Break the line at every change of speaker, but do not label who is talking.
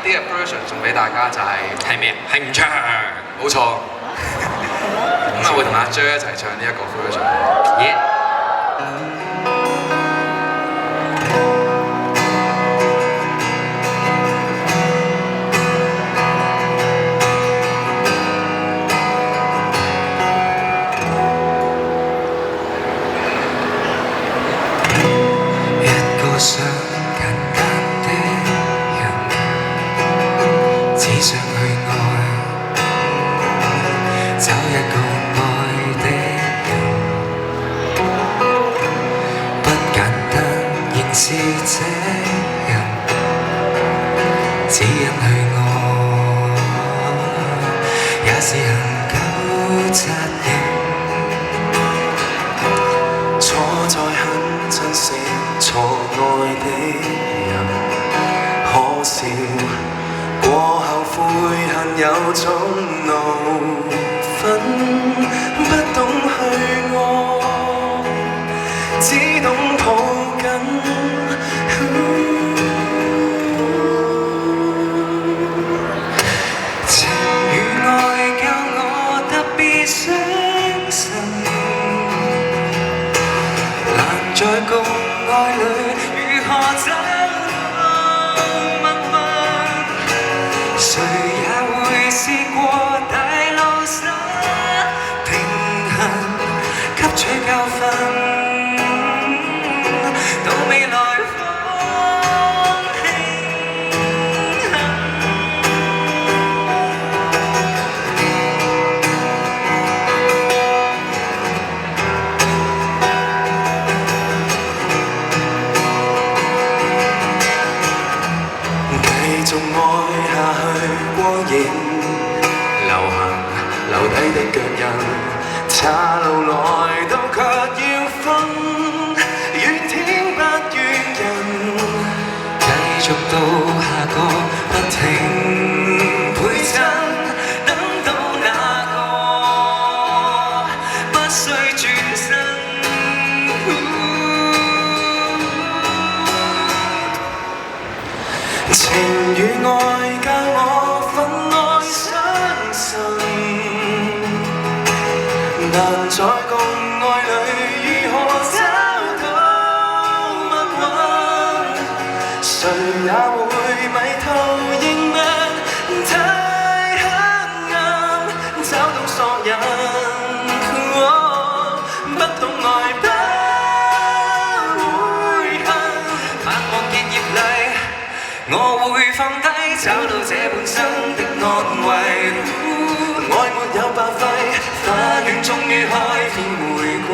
啲嘅 version 送俾大家，就係
咩？係唔唱。
冇錯。咁啊會同阿 J 一齊唱呢一個 version。
想簡單的人，只想去愛，找一個愛的人，不簡單，仍是這樣，只因去愛，也是恒久責任，錯在很珍惜。錯愛的人，可笑過後悔恨有種怒憤，不懂去愛，只懂抱緊。情與愛教我特別相信，難再共愛侶如何找到默默？誰也會試過大路上平衡，吸取教訓，到未來方慶幸。繼續愛下去，光影流行，留低的腳印，岔路來到卻要分，怨天不怨人，繼續到下個不停倍增，等到那個不需轉身。情與愛教我分愛相信，難在共愛侶如何找到默允，誰也會迷途認命，太黑暗，找到索引，不懂愛不會恨，盼望結業禮。我會放低，找到這半生的安慰。愛沒有白費，花園終於開遍玫瑰。